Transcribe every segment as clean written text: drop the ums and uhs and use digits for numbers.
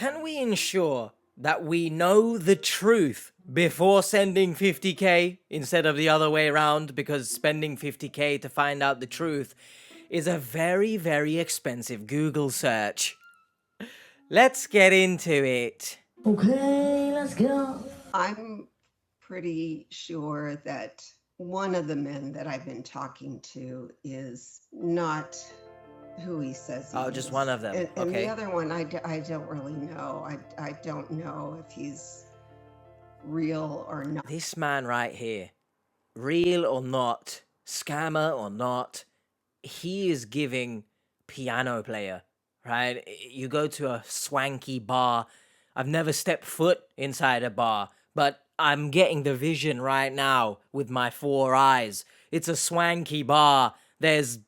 Can we ensure that we know the truth before sending 50k instead of the other way around? Because spending 50k to find out the truth is a very, very expensive Google search. Let's get into it. Okay, let's go. I'm pretty sure that one of the men that I've been talking to is not who he says he is. Just one of them. And okay. the other one, I don't really know. I don't know if he's real or not. This man right here, real or not, scammer or not, he is giving piano player, right? You go to a swanky bar. I've never stepped foot inside a bar, but I'm getting the vision right now with my 4 eyes. It's a swanky bar. There's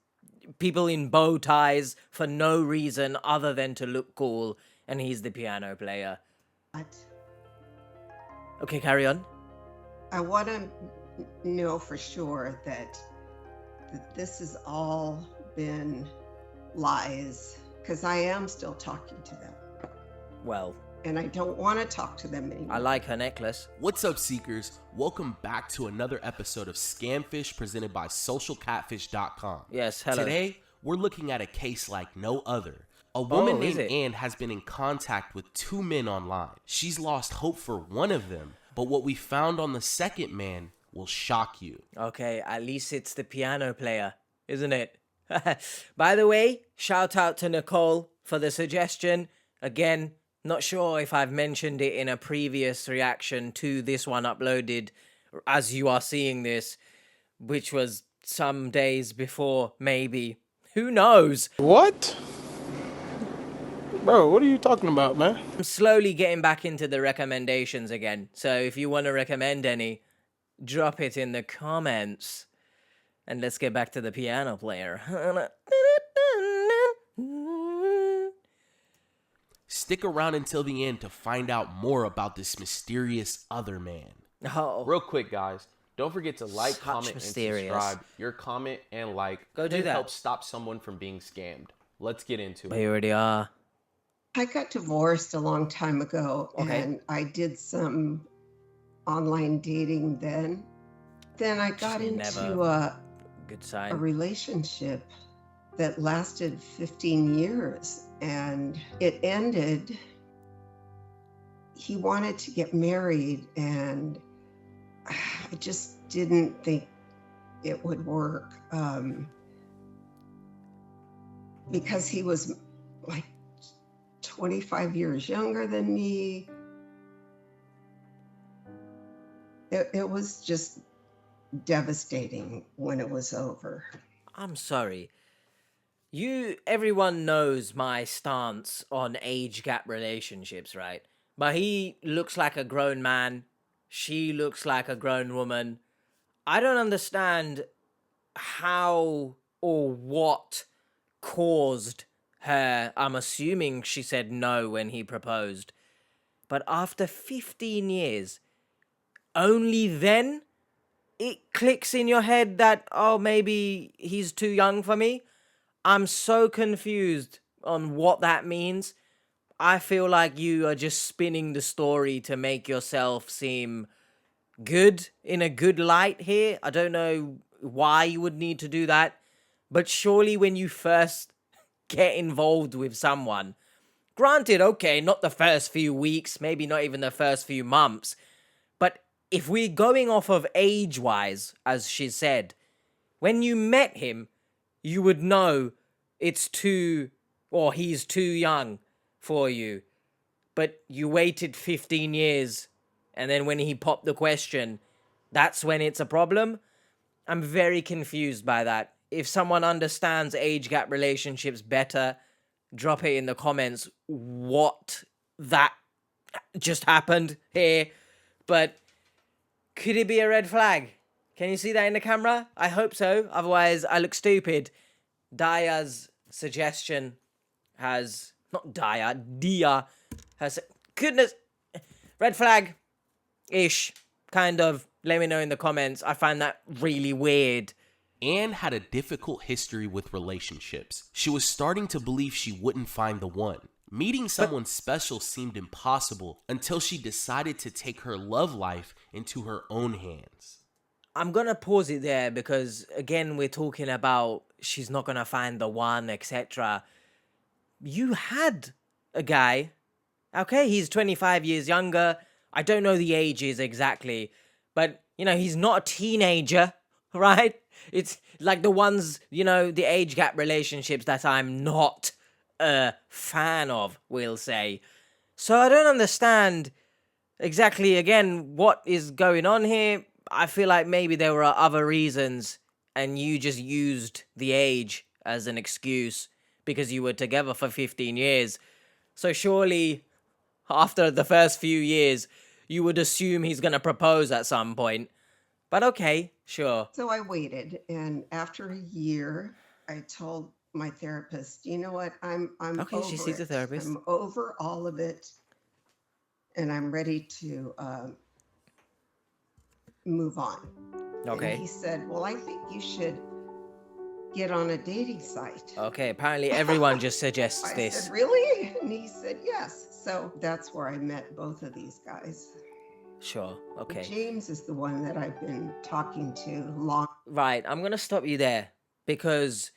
people in bow ties for no reason other than to look cool, and he's the piano player. Okay, carry on. I want to know for sure that this has all been lies, because I am still talking to them. Well, and I don't want to talk to them anymore. I like her necklace. What's up, Seekers? Welcome back to another episode of Scamfish presented by socialcatfish.com. Yes, hello. Today, we're looking at a case like no other. A woman named is it? Anne has been in contact with 2 men online. She's lost hope for one of them, but what we found on the second man will shock you. Okay, at least it's the piano player, isn't it? By the way, shout out to Nicole for the suggestion. Again, not sure if I've mentioned it in a previous reaction to this one uploaded as you are seeing this, which was some days before, maybe. Who knows? What? Bro, what are you talking about, man? I'm slowly getting back into the recommendations again. So if you want to recommend any, drop it in the comments. And let's get back to the piano player. Stick around until the end to find out more about this mysterious other man. Oh, Real quick, guys, don't forget to like, Such comment, mysterious. and subscribe. Your comment and like Go do could that. help stop someone from being scammed. Let's get into we it. already are. I got divorced a long time ago, Okay. and I did some online dating then. Then I got Never. into a Good sign. relationship that lasted 15 years, and it ended. He wanted to get married, and I just didn't think it would work because he was like 25 years younger than me. It was just devastating when it was over. I'm sorry. Everyone knows my stance on age gap relationships, right? But he looks like a grown man. She looks like a grown woman. I don't understand how or what caused her. I'm assuming she said no when he proposed. But after 15 years, only then it clicks in your head that, oh, maybe he's too young for me. I'm so confused on what that means. I feel like you are just spinning the story to make yourself seem good, in a good light here. I don't know why you would need to do that. But surely when you first get involved with someone, granted, okay, not the first few weeks, maybe not even the first few months, but if we're going off of age-wise, as she said, when you met him, you would know he's too young for you. But you waited 15 years, and then when he popped the question, that's when it's a problem. I'm very confused by that. If someone understands age gap relationships better, drop it in the comments what that just happened here. But could it be a red flag? Can you see that in the camera? I hope so. Otherwise, I look stupid. Daya's suggestion has... Not Daya, Dia has... Goodness! Red flag-ish. Kind of. Let me know in the comments. I find that really weird. Anne had a difficult history with relationships. She was starting to believe she wouldn't find the one. Meeting someone special seemed impossible until she decided to take her love life into her own hands. I'm gonna pause it there because again we're talking about she's not gonna find the one, etc. You had a guy, okay, he's 25 years younger. I don't know the ages exactly, but you know, he's not a teenager, right? It's like the ones, you know, the age gap relationships that I'm not a fan of, we'll say. So I don't understand exactly, again, what is going on here. I feel like maybe there were other reasons and you just used the age as an excuse because you were together for 15 years. So surely after the first few years, you would assume he's going to propose at some point. But okay, sure. So I waited, and after a year, I told my therapist, "You know what? I'm Okay, over she sees a it. therapist. I'm over all of it, and I'm ready to move on." And Okay. he said, "Well, I think you should get on a dating site." Okay, apparently everyone just suggests I this. said, "Really?" And he said, "Yes." So that's where I met both of these guys. Sure, okay. James is the one that I've been talking to long. Right, I'm gonna stop you there because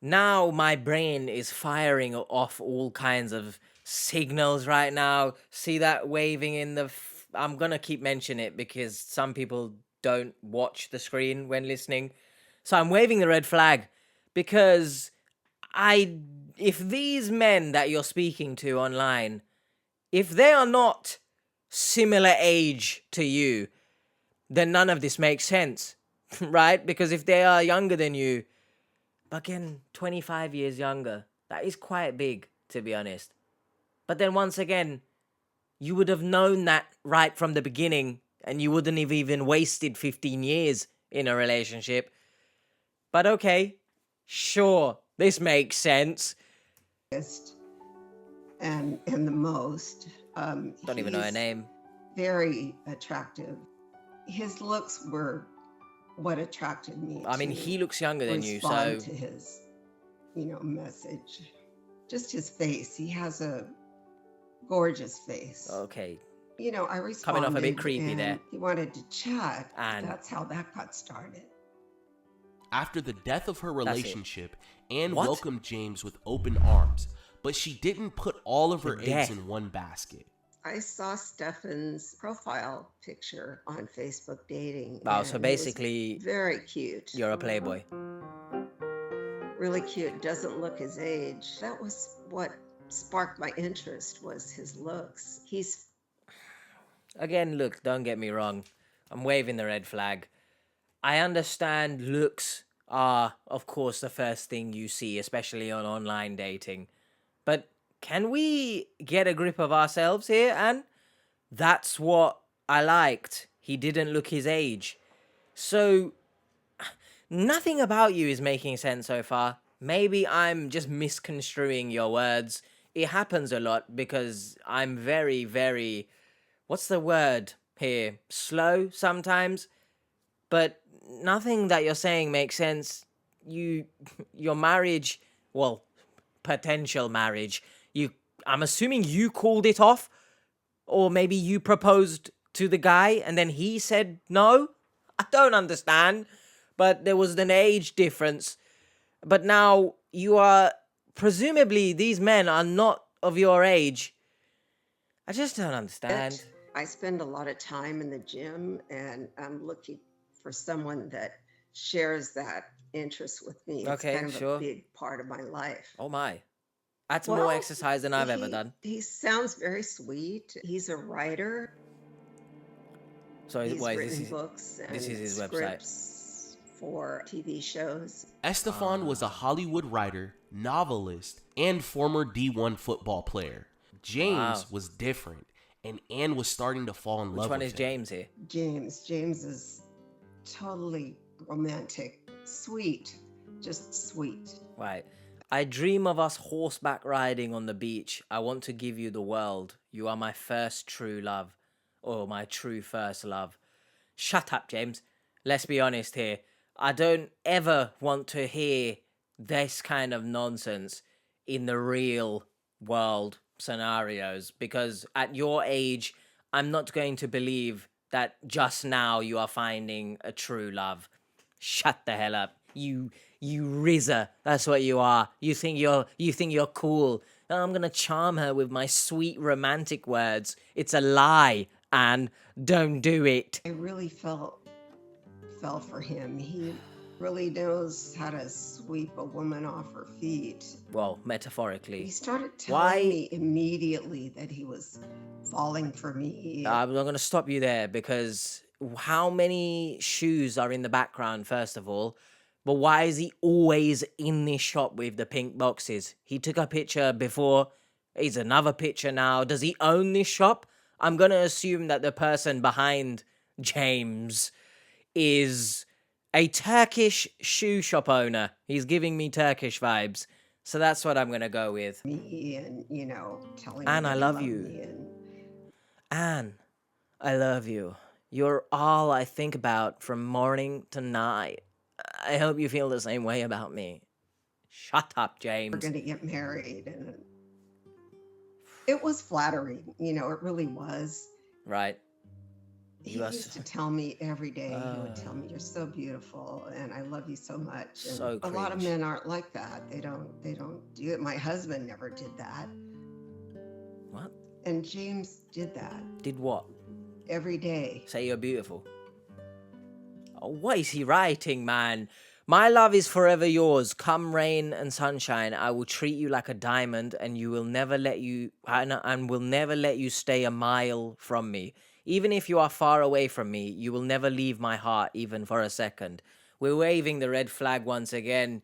now my brain is firing off all kinds of signals right now. See that waving in the. I'm gonna keep mentioning it because some people don't watch the screen when listening. So I'm waving the red flag because if these men that you're speaking to online, if they are not similar age to you, then none of this makes sense, right? Because if they are younger than you, again, 25 years younger, that is quite big, to be honest. But then once again, you would have known that right from the beginning, and you wouldn't have even wasted 15 years in a relationship. But okay, sure, this makes sense. And the most. Don't even know her he's name. Very attractive. His looks were what attracted me. I mean, to he looks younger than you, so respond to his, message. Just his face. He has a gorgeous face. okay. I responded. Coming off a bit creepy and there. He wanted to chat. And that's how that got started. After the death of her That's it. relationship, Anne What? welcomed James with open arms, but she didn't put all of her The eggs death. in one basket. I saw Stefan's profile picture on Facebook dating. Wow, so and it was basically very cute. you're a playboy. Really cute. Doesn't look his age. That was what sparked my interest, was his looks. He's Again, look, don't get me wrong. I'm waving the red flag. I understand looks are, of course, the first thing you see, especially on online dating. But can we get a grip of ourselves here, Anne? That's what I liked. He didn't look his age. So, nothing about you is making sense so far. Maybe I'm just misconstruing your words. It happens a lot because I'm very, very... What's the word here? Slow sometimes? But nothing that you're saying makes sense. Your marriage, well, potential marriage, I'm assuming you called it off, or maybe you proposed to the guy and then he said no? I don't understand, but there was an age difference. But now you are, presumably these men are not of your age. I just don't understand. I spend a lot of time in the gym, and I'm looking for someone that shares that interest with me. It's Okay, kind of sure. a big part of my life. Oh my. That's Well, more exercise than I've ever he- done. He sounds very sweet. He's a writer. So He's wait, written this is books and this is his website. scripts for TV shows. Estefan was a Hollywood writer, novelist, and former D1 football player. James Wow. was different, and Anne was starting to fall in Which love one with is him. James here? James is totally romantic, sweet, just sweet. Right. I dream of us horseback riding on the beach. I want to give you the world. You are my first true love. Or my true first love. Shut up, James. Let's be honest here. I don't ever want to hear this kind of nonsense in the real world. scenarios, because at your age, I'm not going to believe that just now you are finding a true love. Shut the hell up. You rizzer. That's what you are. You think you're cool. I'm gonna charm her with my sweet romantic words. It's a lie, Anne. Don't do it. I really fell for him. He really knows how to sweep a woman off her feet. Well, He metaphorically. started Why- telling me immediately that he was falling for me. I'm not gonna stop you there, because how many shoes are in the background, first of all? But why is he always in this shop with the pink boxes? He took a picture before. He's another picture now. Does he own this shop? I'm gonna assume that the person behind James is a Turkish shoe shop owner. He's giving me Turkish vibes. So that's what I'm gonna go with. Me and, telling Anne, me I that he love loved you. me and Anne, I love you. You're all I think about from morning to night. I hope you feel the same way about me. Shut up, we're James. going to get married. And it was flattering. It really was. Right. He You are used so- to tell me every day, he would tell me, "You're so beautiful and I love you so much." And So a lot of cringe. men aren't like that. They don't do it. My husband never did that. What? And James did that Did what? every day. Say you're beautiful. Oh, what is he writing, man? My love is forever yours. Come rain and sunshine, I will treat you like a diamond, and you will never let you and will never let you stay a mile from me. Even if you are far away from me, you will never leave my heart even for a second. We're waving the red flag once again.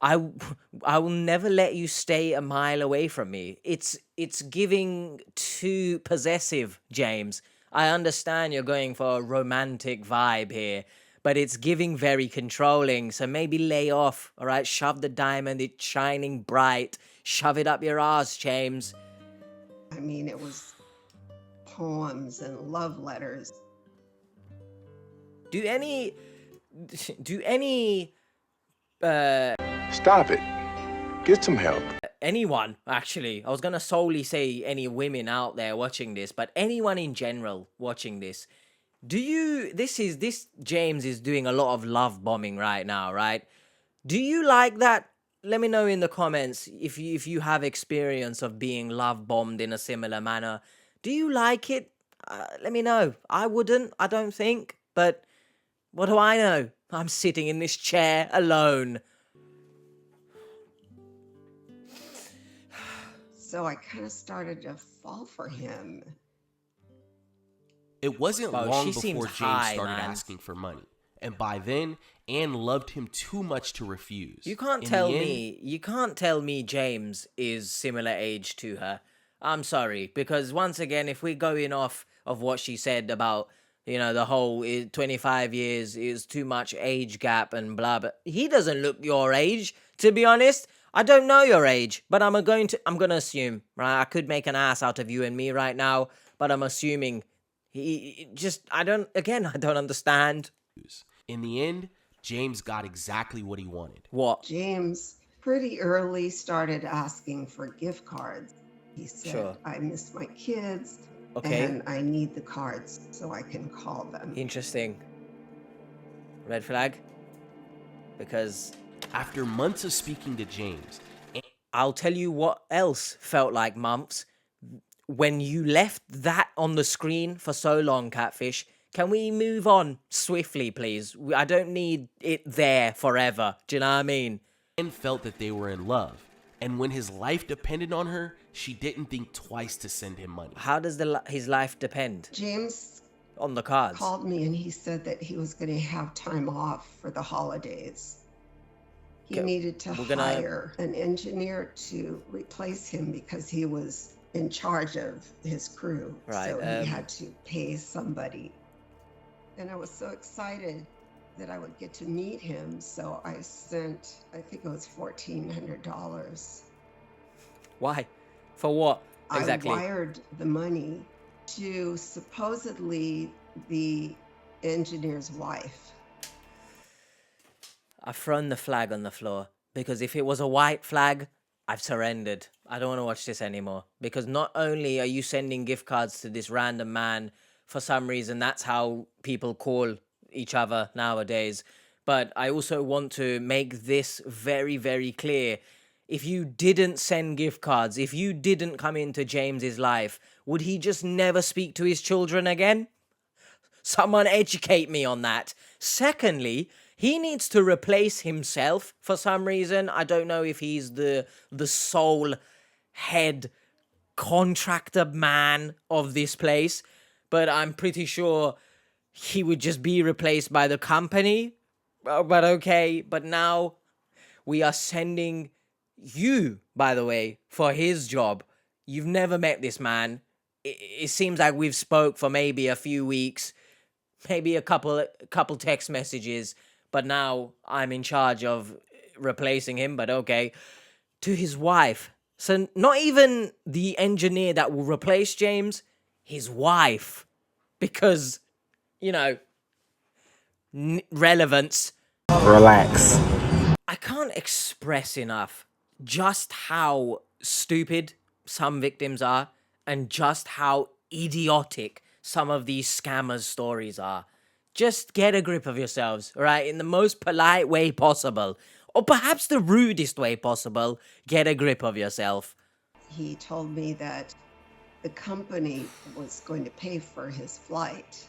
I will never let you stay a mile away from me. It's giving too possessive, James. I understand you're going for a romantic vibe here, but it's giving very controlling. So maybe lay off, all right? Shove the diamond, it's shining bright. Shove it up your ass, James. I mean, it was poems and love letters. Do any Stop it. Get some help. anyone, actually, I was gonna solely say any women out there watching this, but anyone in general watching this, this James is doing a lot of love bombing right now, right? Do you like that? Let me know in the comments if you have experience of being love bombed in a similar manner. Do you like it? Let me know. I wouldn't, I don't think, but what do I know? I'm sitting in this chair alone. So I kind of started to fall for him. It wasn't Oh, long she seems before James high, started man. asking for money. And by then, Anne loved him too much to refuse. You can't In tell the end, me James is similar age to her. I'm sorry, because once again, if we're going off of what she said about, the whole 25 years is too much age gap and blah, blah. He doesn't look your age, to be honest. I don't know your age, but I'm gonna assume, right? I could make an ass out of you and me right now, but I'm assuming I don't understand. in the end, James got exactly what he wanted. What? James pretty early started asking for gift cards. He said, Sure. I miss my kids Okay. and I need the cards so I can call them. Interesting. Red flag? Because After months of speaking to James, I'll tell you what else felt like months. When you left that on the screen for so long, Catfish, can we move on swiftly, please? I don't need it there forever. Do you know what I mean? Anne felt that they were in love. And when his life depended on her, she didn't think twice to send him money. How does his life depend James on the cards? called me and he said that he was going to have time off for the holidays. He Okay, needed to we're gonna- hire an engineer to replace him because he was in charge of his crew. Right, So he had to pay somebody. And I was so excited that I would get to meet him. So I sent, I think it was $1,400. Why? For what? Exactly. I wired the money to supposedly the engineer's wife. I've thrown the flag on the floor because if it was a white flag, I've surrendered. I don't want to watch this anymore because not only are you sending gift cards to this random man, for some reason that's how people call each other nowadays, but I also want to make this very, very clear. If you didn't send gift cards, if you didn't come into James's life, would he just never speak to his children again? Someone educate me on that. Secondly, he needs to replace himself for some reason. I don't know if he's the sole head contractor man of this place, but I'm pretty sure he would just be replaced by the company. But okay, but now we are sending you, by the way, for his job. You've never met this man. It seems like we've spoke for maybe a few weeks, maybe a couple text messages, but now I'm in charge of replacing him, but okay. To his wife. So not even the engineer that will replace James, his wife. Because, you know, relevance. Relax. I can't express enough just how stupid some victims are and just how idiotic some of these scammers' stories are. Just get a grip of yourselves, right? In the most polite way possible, or perhaps the rudest way possible, get a grip of yourself. He told me that the company was going to pay for his flight.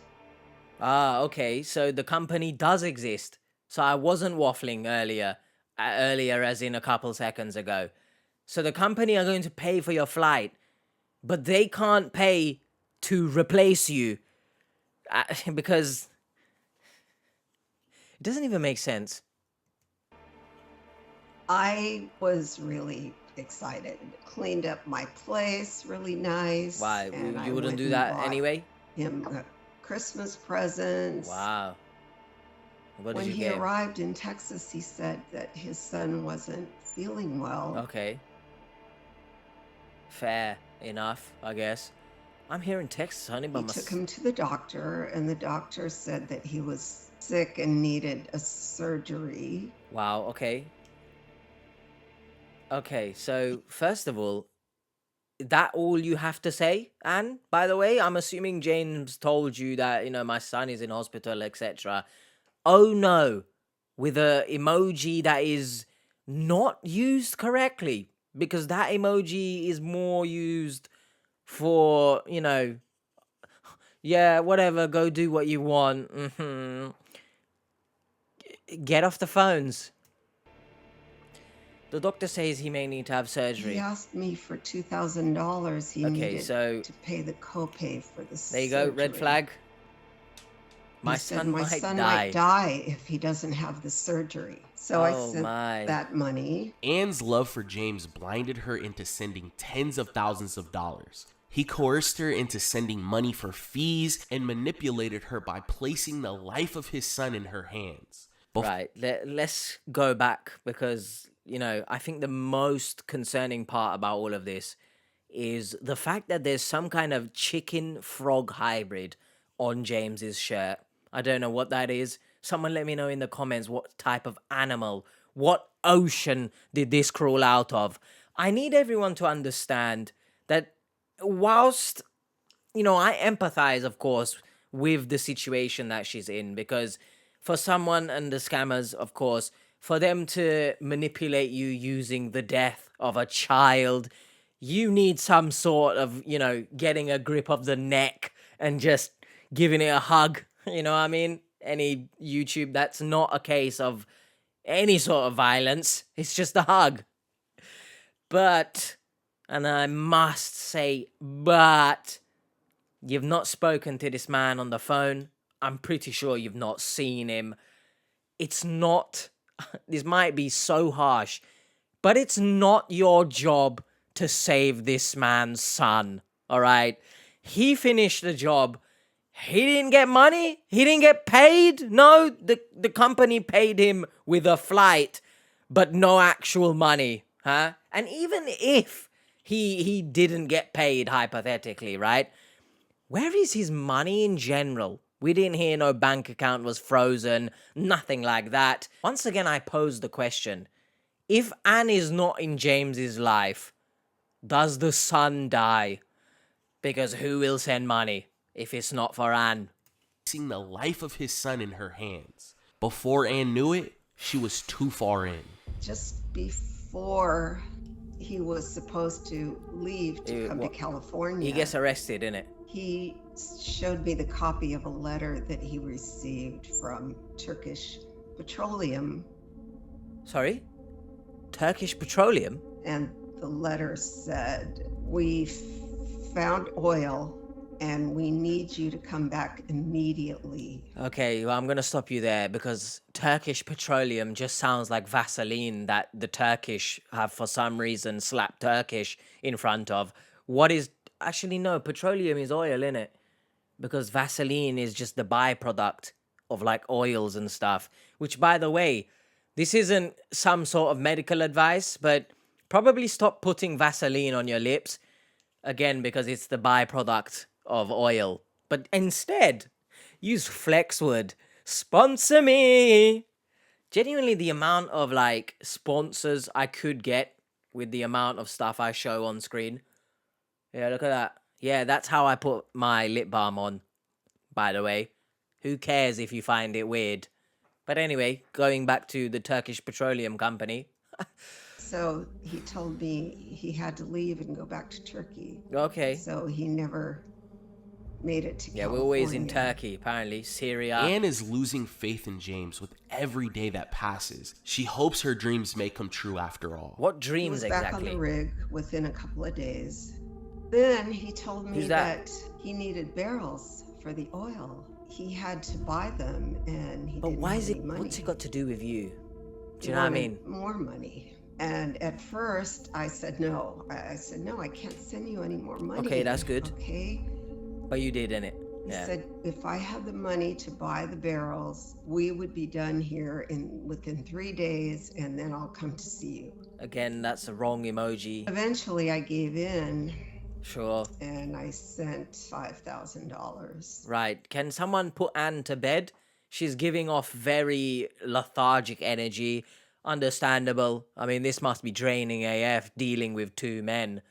Ah, okay, so the company does exist. So I wasn't waffling earlier as in a couple seconds ago. So the company are going to pay for your flight, but they can't pay to replace you because it doesn't even make sense. I was really excited. Cleaned up my place really nice. Why? and I You wouldn't went do and that bought anyway? him Christmas presents. Wow. What did When you he get? arrived in Texas, he said that his son wasn't feeling well. Okay. Fair enough, I guess. I'm here in Texas, honey, He but took him to the doctor, and the doctor said that he was sick and needed a surgery. Wow, okay. Okay, so first of all, that all you have to say? And by the way, I'm assuming James told you that, you know, my son is in hospital, etc. Oh no, with a emoji that is not used correctly, because that emoji is more used for, you know, yeah, whatever, go do what you want. Get off the phones. The doctor says he may need to have surgery. He asked me for $2,000 he Okay, needed so to pay the copay for the there you go, red surgery. flag. My He said son my might son die. might die if he doesn't have the surgery. So I Oh sent my. that money. Anne's love for James blinded her into sending tens of thousands of dollars. He coerced her into sending money for fees and manipulated her by placing the life of his son in her hands. Right, let's go back because, you know, I think the most concerning part about all of this is the fact that there's some kind of chicken frog hybrid on James's shirt. I don't know what that is. Someone let me know in the comments what type of animal, what ocean did this crawl out of. I need everyone to understand that whilst, you know, I empathize, of course, with the situation that she's in, because for someone and the scammers, of course, for them to manipulate you using the death of a child, you need some sort of, you know, getting a grip of the neck and just giving it a hug. You know what I mean? Any YouTube, that's not a case of any sort of violence. It's just a hug. But, and I must say, but, you've not spoken to this man on the phone. I'm pretty sure you've not seen him. It's not, this might be so harsh, but it's not your job to save this man's son, all right? He finished the job. He didn't get money. He didn't get paid. No, the company paid him with a flight, but no actual money, huh? And even if he didn't get paid, hypothetically, right? Where is his money in general? We didn't hear no bank account was frozen, nothing like that. Once again, I pose the question. If Anne is not in James's life, Does the son die? Because who will send money if it's not for Anne? Placing the life of his son in her hands. Before Anne knew it, she was too far in. Just before he was supposed to leave to come to California, He gets arrested, innit? he showed me the copy of a letter that he received from Turkish Petroleum. Sorry? Turkish Petroleum? And the letter said, "We found oil and we need you to come back immediately." Okay, well, I'm going to stop you there because Turkish Petroleum just sounds like Vaseline that the Turkish have for some reason slapped Turkish in front of. What is... Actually, no, petroleum is oil, innit? Because Vaseline is just the byproduct of like oils and stuff. Which, by the way, this isn't some sort of medical advice, but probably stop putting Vaseline on your lips. Again, because it's the byproduct of oil. But instead, use Flexwood. Sponsor me! Genuinely, the amount of like sponsors I could get with the amount of stuff I show on screen. Yeah, look at that. Yeah, that's how I put my lip balm on, by the way. Who cares if you find it weird? But anyway, going back to the Turkish Petroleum Company. So he told me he had to leave and go back to Turkey. Okay. So he never made it to Yeah, California. we're always in Turkey, apparently. Syria. Anne is losing faith in James with every day that passes. She hopes her dreams may come true after all. What He dreams was back on exactly? the rig within a couple of days. Then he told me Who's that? that he needed barrels for the oil. He had to buy them, and he But didn't why have is any it... money. What's it got to do with you? Do He you know what I wanted mean? more money. And at first, I said no. I said, no, I can't send you any more money. Okay, that's good. Okay? But you did, innit? He Yeah. said, if I had the money to buy the barrels, we would be done here within 3 days, and then I'll come to see you. Again, that's a wrong emoji. Eventually, I gave in, Sure. and I sent $5,000. Right. Can someone put Anne to bed? She's giving off very lethargic energy. Understandable. I mean, this must be draining AF dealing with two men.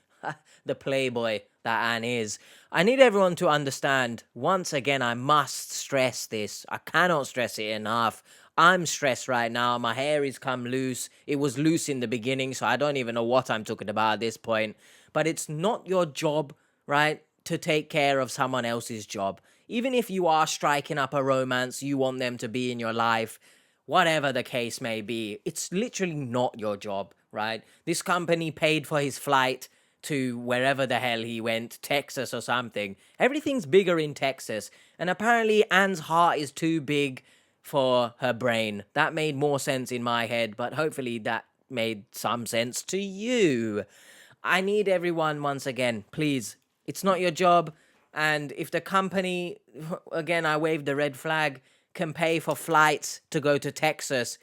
The playboy that Anne is. I need everyone to understand, once again, I must stress this. I cannot stress it enough. I'm stressed right now. My hair is come loose. It was loose in the beginning, so I don't even know what I'm talking about at this point. But it's not your job, right, to take care of someone else's job. Even if you are striking up a romance, you want them to be in your life, whatever the case may be, it's literally not your job, right? This company paid for his flight to wherever the hell he went, Texas or something. Everything's bigger in Texas. And apparently Anne's heart is too big for her brain. That made more sense in my head, but hopefully that made some sense to you. I need everyone, once again, please. It's not your job. And if the company, again, I waved the red flag, can pay for flights to go to Texas,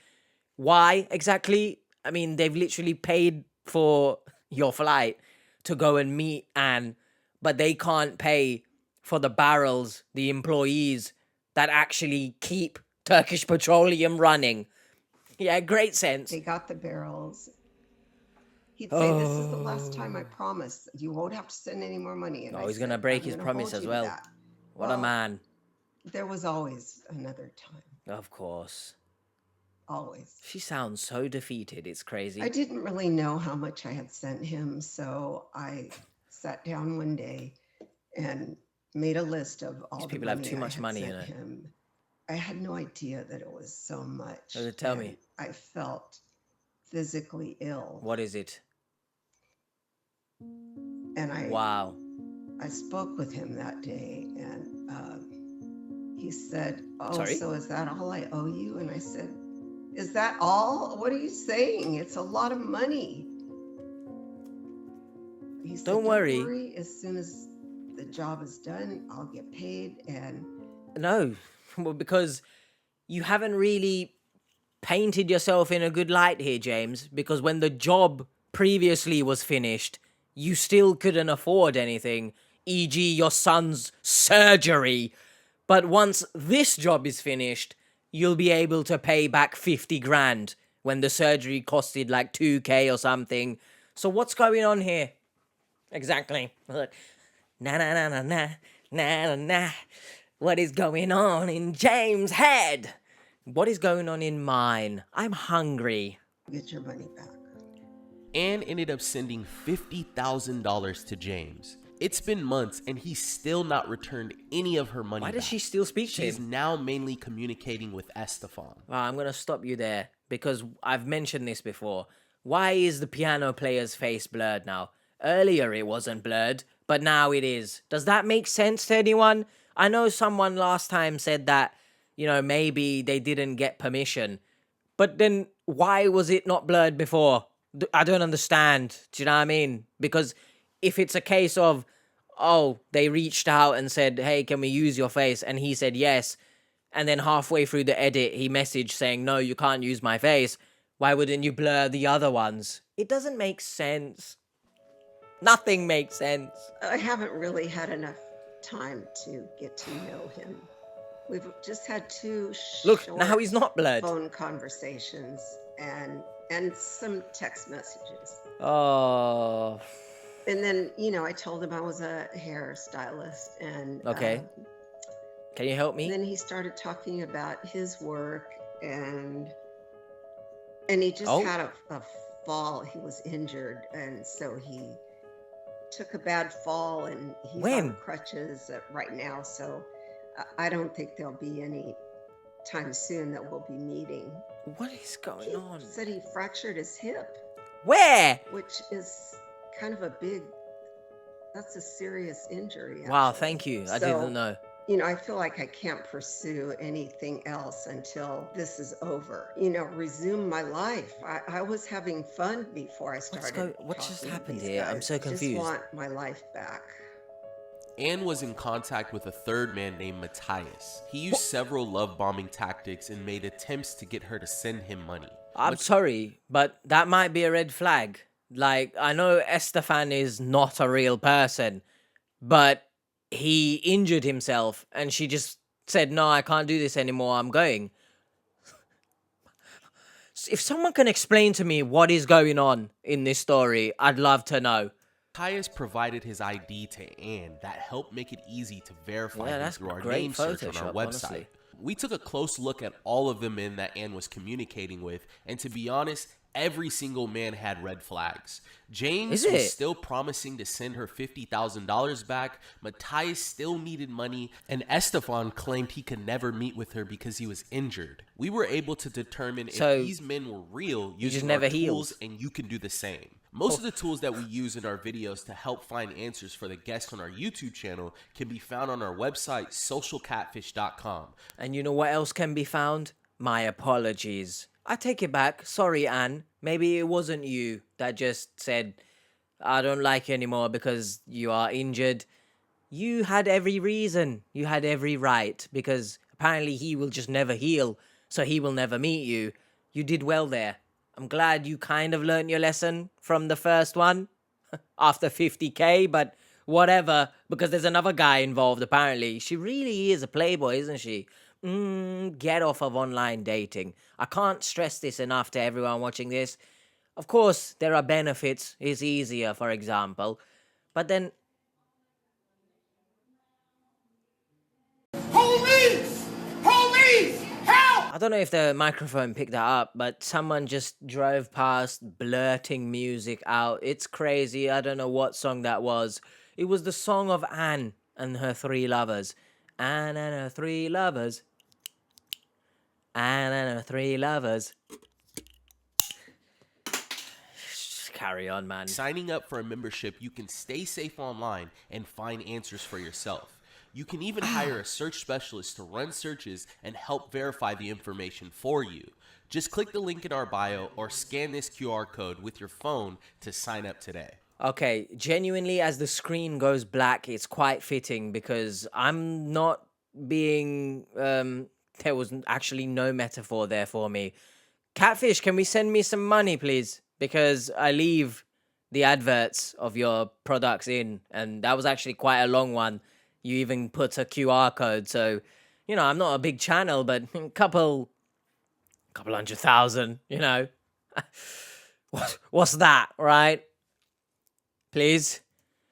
why exactly? I mean, they've literally paid for your flight to go and meet Anne, but they can't pay for the barrels, the employees that actually keep Turkish Petroleum running. Yeah, great sense. They got the barrels. He'd say, this is the last time, I promise. You won't have to send any more money. And Oh, I he's going to said, break "I'm his gonna promise hold as you to well. that." What a Well, man. There was always another time. Of course. Always. She sounds so defeated. It's crazy. I didn't really know how much I had sent him, so I sat down one day and made a list of all These the people have money too I much had money, you sent know. him. I had no idea that it was so much. Oh, tell me. and I felt physically ill. What is it? And Wow. I spoke with him that day, and he said, "Oh, Sorry? so is that all I owe you?" And I said, "Is that all? What are you saying? It's a lot of money." He said, Don't worry. As soon as the job is done, I'll get paid." And No, well, because you haven't really painted yourself in a good light here, James, because when the job previously was finished, you still couldn't afford anything, e.g. your son's surgery. But once this job is finished, you'll be able to pay back 50 grand when the surgery costed like 2K or something. So what's going on here? Exactly. Look. Na na na na na na na. What is going on in James' head? What is going on in mine? I'm hungry. Get your money back. Anne ended up sending $50,000 to James. It's been months and he's still not returned any of her money Why back. does she still speak to She's him? now mainly communicating with Estefan. Well, I'm going to stop you there because I've mentioned this before. Why is the piano player's face blurred now? Earlier it wasn't blurred, but now it is. Does that make sense to anyone? I know someone last time said that, maybe they didn't get permission. But then why was it not blurred before? I don't understand. Do you know what I mean? Because if it's a case of, oh, they reached out and said, hey, can we use your face? And he said yes. And then halfway through the edit, he messaged saying, no, you can't use my face. Why wouldn't you blur the other ones? It doesn't make sense. Nothing makes sense. I haven't really had enough time to get to know him. We've just had two Look, short now he's not blurred. phone conversations and some text messages. Oh, And then, I told him I was a hairstylist, and okay. Can you help me? then he started talking about his work, and he just Oh. had a fall. He was injured, and so he took a bad fall, and he's When? on crutches right now. So I don't think there'll be any time soon that we'll be meeting. What is going He on? said he fractured his hip, Where? which is kind of that's a serious injury. Wow, actually. thank you. I So, didn't know. I feel like I can't pursue anything else until this is over. Resume my life. I was having fun before I started. What just talking to happened these here? I'm guys. so I just confused. want my life back. Anne was in contact with a third man named Matthias. He used several love bombing tactics and made attempts to get her to send him money. I'm sorry, but that might be a red flag. Like, I know Estefan is not a real person, but he injured himself and she just said, no, I can't do this anymore. I'm going. If someone can explain to me what is going on in this story, I'd love to know. Matthias provided his ID to Anne that helped make it easy to verify Yeah, him that's through our great name search on our Photoshop, website. honestly. We took a close look at all of the men that Anne was communicating with, and to be honest, every single man had red flags. James Is was it? still promising to send her $50,000 back, Matthias still needed money, and Estefan claimed he could never meet with her because he was injured. We were able to determine So, if these men were real using our never tools, healed. and you can do the same. Most of the tools that we use in our videos to help find answers for the guests on our YouTube channel can be found on our website, socialcatfish.com. And you know what else can be found? My apologies. I take it back. Sorry, Anne. Maybe it wasn't you that just said, I don't like you anymore because you are injured. You had every reason. You had every right because apparently he will just never heal, so he will never meet you. You did well there. I'm glad you kind of learned your lesson from the first one after 50k, but whatever, because there's another guy involved apparently. She really is a playboy, isn't she? Get off of online dating. I can't stress this enough to everyone watching this. Of course, there are benefits. It's easier, for example. But then... Police! Police! Help! I don't know if the microphone picked that up, but someone just drove past blurting music out. It's crazy. I don't know what song that was. It was the song of Anne and her three lovers. Anne and her three lovers. Anne and her three lovers. Carry on, man. Signing up for a membership, you can stay safe online and find answers for yourself. You can even hire a search specialist to run searches and help verify the information for you. Just click the link in our bio or scan this QR code with your phone to sign up today. Okay, genuinely, as the screen goes black, it's quite fitting because I'm not being... there was actually no metaphor there for me. Catfish, can we send me some money, please? Because I leave the adverts of your products in, and that was actually quite a long one. You even put a QR code, so, I'm not a big channel, but a couple 100,000, What's that, right? Please?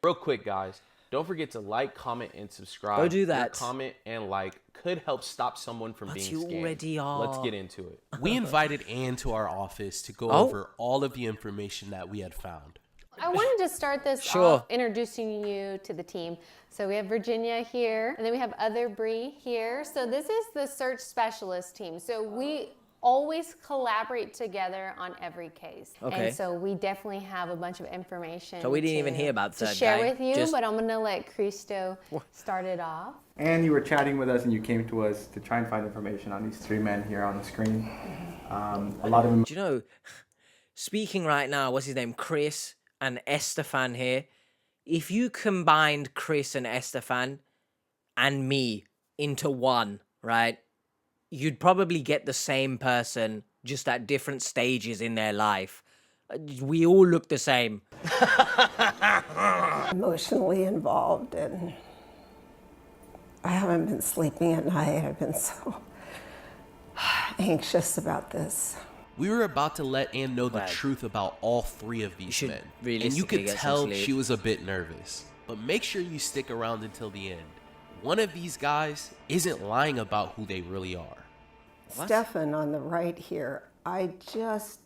Real quick, guys, don't forget to like, comment, and subscribe. Go do Your that. comment and like could help stop someone from But being you scammed. already are. Let's get into it. We invited Ann to our office to go Oh. over all of the information that we had found. I wanted to start this Sure. off introducing you to the team. So we have Virginia here, and then we have other Bree here. So this is the search specialist team. So we always collaborate together on every case. Okay. And so we definitely have a bunch of information. So we didn't even hear about to third share guy. with you, Just- but I'm gonna let Cristo start it off. And you were chatting with us and you came to us to try and find information on these three men here on the screen. A lot of them. Do you know, speaking right now, what's his name? Chris and Estefan here. If you combined Chris and Estefan and me into one, right, you'd probably get the same person just at different stages in their life. We all look the same. Emotionally involved, and I haven't been sleeping at night. I've been so anxious about this. We were about to let Ann know the Right. truth about all three of these should men. And you realistically could get some tell sleep. she was a bit nervous. But make sure you stick around until the end. One of these guys isn't lying about who they really are. What? Stefan on the right here, I just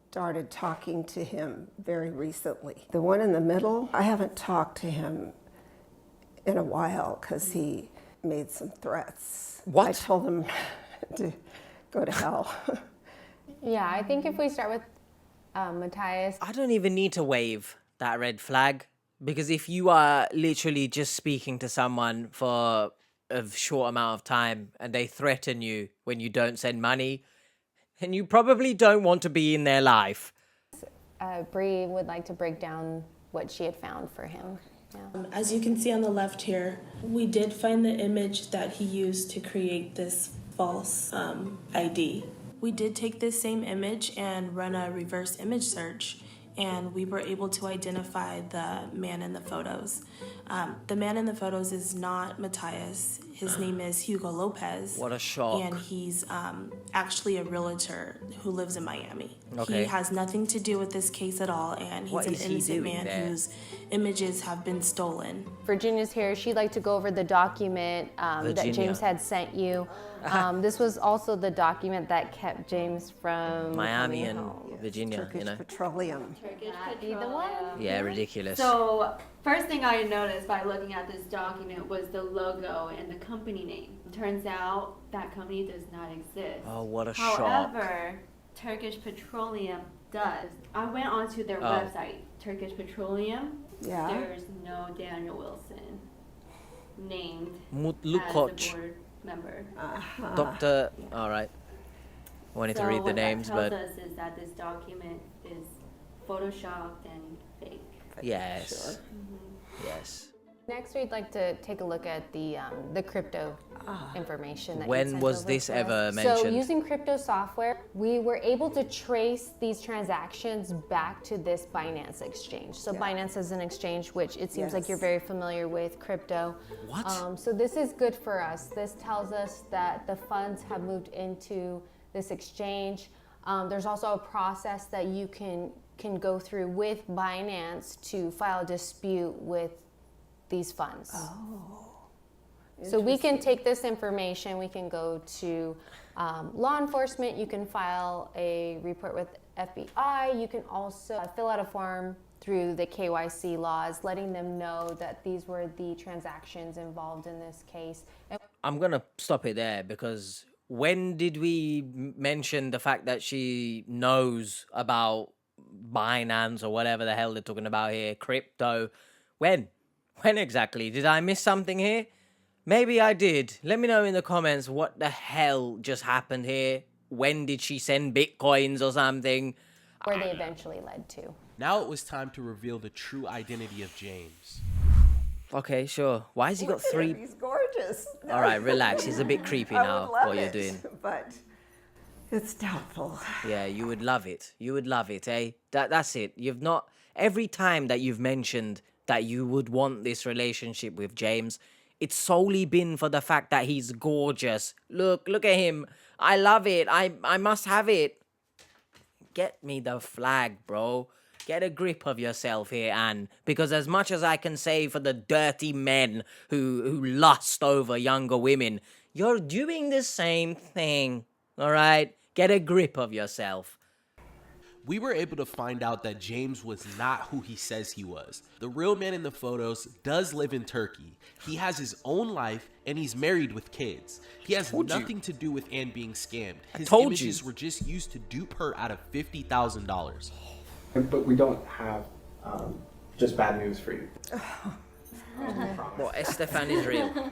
started talking to him very recently. The one in the middle, I haven't talked to him in a while because he made some threats. What? I told him to go to hell. Yeah, I think if we start with Matthias. I don't even need to wave that red flag, because if you are literally just speaking to someone for a short amount of time and they threaten you when you don't send money, then you probably don't want to be in their life. Bree would like to break down what she had found for him. Yeah. As you can see on the left here, we did find the image that he used to create this false ID. We did take this same image and run a reverse image search, and we were able to identify the man in the photos. The man in the photos is not Matthias. His name is Hugo Lopez. What a shock. And he's actually a realtor who lives in Miami. Okay. He has nothing to do with this case at all, and he's What an is he innocent doing man there? whose images have been stolen. Virginia's here. She'd like to go over the document that Virginia. James had sent you. This was also the document that kept James from Miami coming and home. Virginia, Turkish you know. Petroleum. Be the one. Yeah, ridiculous. So, first thing I noticed by looking at this document was the logo and the company name. Turns out that company does not exist. Oh, what a shock. However, Turkish Petroleum does. I went onto their website, Turkish Petroleum. Yeah. There's no Daniel Wilson named Mutlu as Koç. a board member. Dr. All right. Wanted to read the names, what that but tells us is that this document is photoshopped and fake. yes. Yes. Next, we'd like to take a look at the crypto information. That you When sent was over this to us. ever So, mentioned? using crypto software, we were able to trace these transactions back to this Binance exchange. So, Binance is an exchange which it seems like Yes. you're very familiar with crypto. What? So, this is good for us. This tells us that the funds have moved into this exchange. There's also a process that you can go through with Binance to file a dispute with these funds. So we can take this information, we can go to law enforcement, you can file a report with FBI, you can also fill out a form through the KYC laws, letting them know that these were the transactions involved in this case. And I'm going to stop it there, because when did we mention the fact that she knows about Binance or whatever the hell they're talking about here, crypto? When? When exactly? Did I miss something here? Maybe I did. Let me know in the comments what the hell just happened here. When did she send bitcoins or something? where they eventually led to. Now it was time to reveal the true identity of James. Okay, sure. Why has he got Look at three? him, he's gorgeous. All right, relax. He's a bit creepy I now, would love what you're it, doing. But it's doubtful. Yeah, you would love it. You would love it, eh? That's it. You've not... Every time that you've mentioned that you would want this relationship with James, it's solely been for the fact that he's gorgeous. Look at him. I love it. I must have it. Get me the flag, bro. Get a grip of yourself here, Anne. Because as much as I can say for the dirty men who lust over younger women, you're doing the same thing. All right? Get a grip of yourself. We were able to find out that James was not who he says he was. The real man in the photos does live in Turkey. He has his own life and he's married with kids. He has nothing to do with Anne being scammed. His images were just used to dupe her out of $50,000. But we don't have just bad news for you. Well, Estefan is real.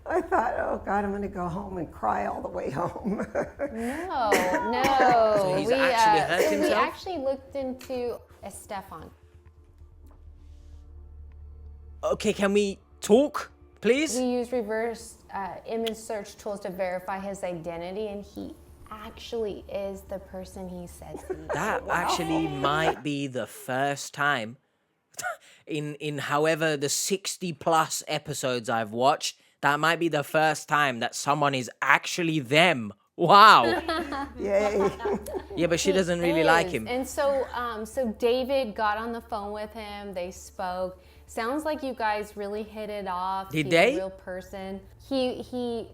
I thought, oh God, I'm going to go home and cry all the way home. No. So he's actually hurt himself? We actually looked into Estefan. Okay, can we talk, please? We used reverse image search tools to verify his identity, and he actually is the person he says he is. That actually might be the first time in however the 60 plus episodes I've watched, that might be the first time that someone is actually them. Wow. Yay. Yeah, but she doesn't really like him. And so David got on the phone with him. They spoke. Sounds like you guys really hit it off. Did He's they? a real person. He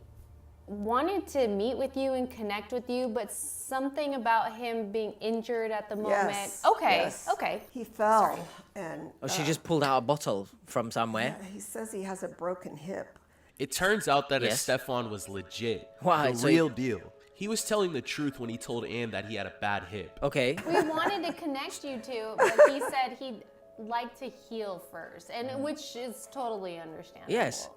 wanted to meet with you and connect with you, but something about him being injured at the moment. Yes. Okay. Yes. Okay. He fell and... Oh, she just pulled out a bottle from somewhere. Yeah, he says he has a broken hip. It turns out that Yes. Estefan was legit. Why? The So- real deal. He was telling the truth when he told Anne that he had a bad hip. Okay. We wanted to connect you two, but he said he'd like to heal first, and which is totally understandable. Yes.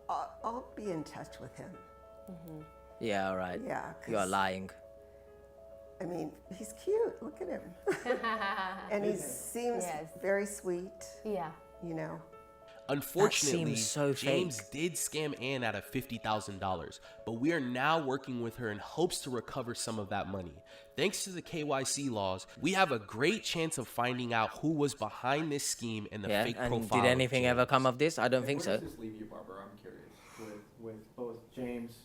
I'll be in touch with him. Yeah, all right. Yeah. You are 'cause, lying. I mean, he's cute. Look at him. And he seems very sweet, Yeah. you know. Unfortunately, seems so James fake. did scam Anne out of $50,000, but we are now working with her in hopes to recover some of that money. Thanks to the KYC laws, we have a great chance of finding out who was behind this scheme and the Yeah, fake and profile. did of anything ever James. come of this? I don't think Where so. does this leave you, Barbara? I'm curious. With both James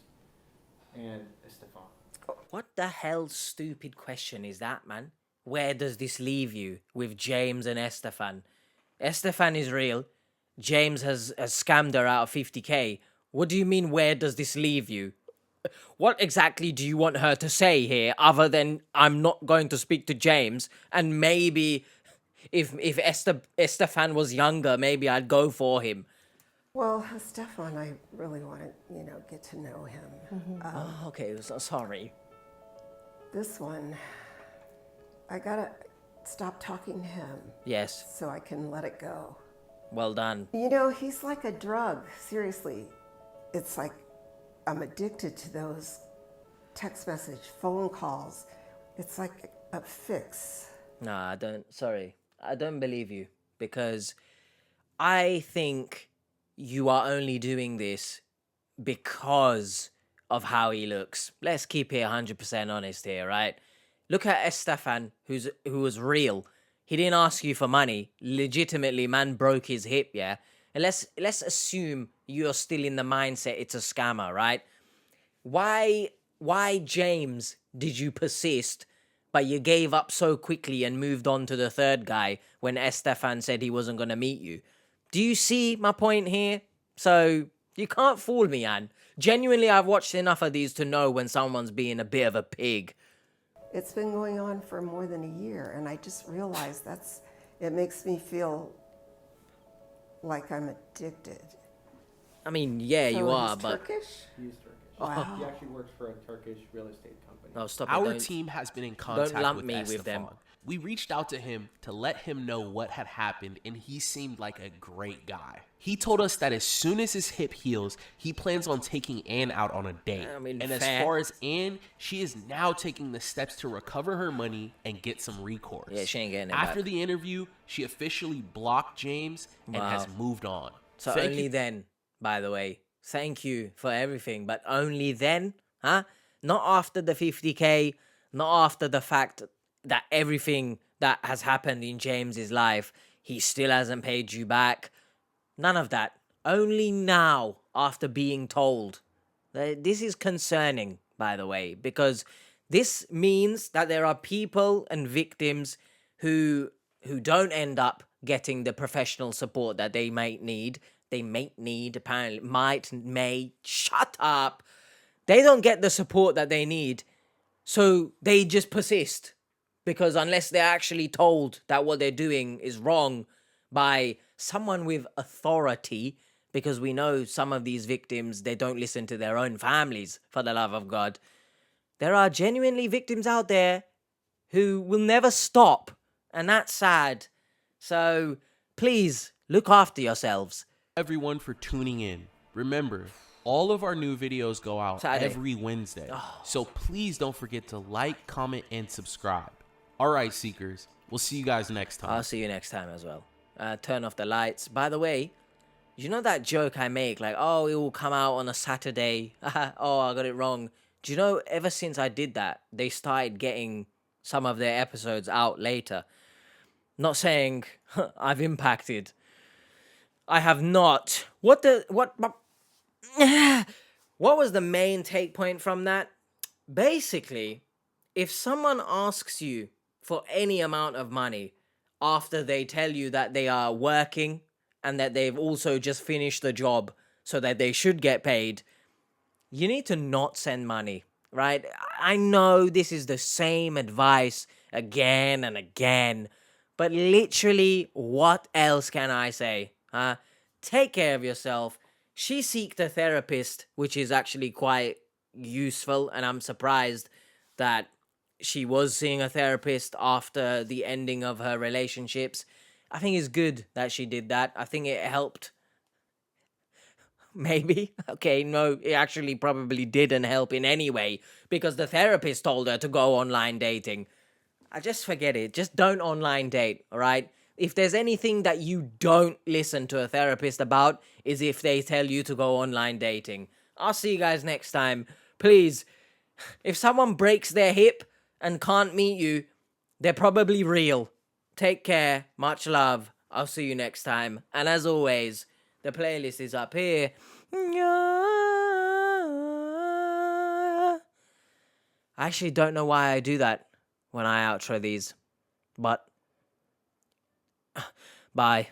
and Estefan. What the hell stupid question is that, man? Where does this leave you with James and Estefan? Estefan is real. James has scammed her out of 50K. What do you mean, where does this leave you? What exactly do you want her to say here, other than I'm not going to speak to James, and maybe if Estefan was younger, maybe I'd go for him. Well, Stefan, I really want to, get to know him. Oh, okay, so sorry. This one, I gotta stop talking to him Yes, so I can let it go. well done. He's like a drug. Seriously, it's like I'm addicted to those text message, phone calls. It's like a fix. Nah, I don't believe you, because I think you are only doing this because of how he looks. Let's keep it 100% honest here, right? Look at Estefan, who was real. He didn't ask you for money. Legitimately, man broke his hip, yeah? And let's assume you're still in the mindset it's a scammer, right? Why, James, did you persist, but you gave up so quickly and moved on to the third guy when Estefan said he wasn't going to meet you? Do you see my point here? So, you can't fool me, Anne. Genuinely, I've watched enough of these to know when someone's being a bit of a pig. It's been going on for more than a year, and I just realized it makes me feel like I'm addicted. I mean, yeah, So you are, he's but... Turkish? He's Turkish. Wow. He actually works for a Turkish real estate company. No, stop it. Our Don't- team has been in contact lump with me Estefan. with them. We reached out to him to let him know what had happened, and he seemed like a great guy. He told us that as soon as his hip heals, he plans on taking Anne out on a date. I mean, and as fair. far as Anne, she is now taking the steps to recover her money and get some recourse. Yeah, she ain't getting it After back. the interview, she officially blocked James and Wow. has moved on. So Thank only you- then, by the way. Thank you for everything, but only then, huh? Not after the 50K, not after the fact that everything that has happened in James's life, he still hasn't paid you back. None of that. Only now, after being told. This is concerning, by the way, because This means that there are people and victims who don't end up getting the professional support that they might need. They might need, apparently, shut up. They don't get the support that they need, so they just persist. Because unless they're actually told that what they're doing is wrong by someone with authority, because we know some of these victims, they don't listen to their own families, for the love of God. There are genuinely victims out there who will never stop, and that's sad. So please look after yourselves. Everyone for tuning in. Remember, all of our new videos go out Saturday. every Wednesday. So please don't forget to like, comment, and subscribe. All right, Seekers. We'll see you guys next time. I'll see you next time as well. Turn off the lights. By the way, you know that joke I make? Like, oh, it will come out on a Saturday. Oh, I got it wrong. Do you know, ever since I did that, they started getting some of their episodes out later. Not saying I've impacted. I have not. What was the main take point from that? Basically, if someone asks you for any amount of money after they tell you that they are working and that they've also just finished the job so that they should get paid, you need to not send money, right? I know this is the same advice again and again, but literally, what else can I say? Take care of yourself. She seeked a therapist, which is actually quite useful, and I'm surprised that she was seeing a therapist after the ending of her relationships. I think it's good that she did that. I think it helped. Maybe. Okay, no, it actually probably didn't help in any way because the therapist told her to go online dating. I just forget it. Just don't online date, all right? If there's anything that you don't listen to a therapist about, is if they tell you to go online dating. I'll see you guys next time. Please, if someone breaks their hip and can't meet you, they're probably real. Take care. Much love. I'll see you next time. And as always, the playlist is up here. I actually don't know why I do that when I outro these. But, bye.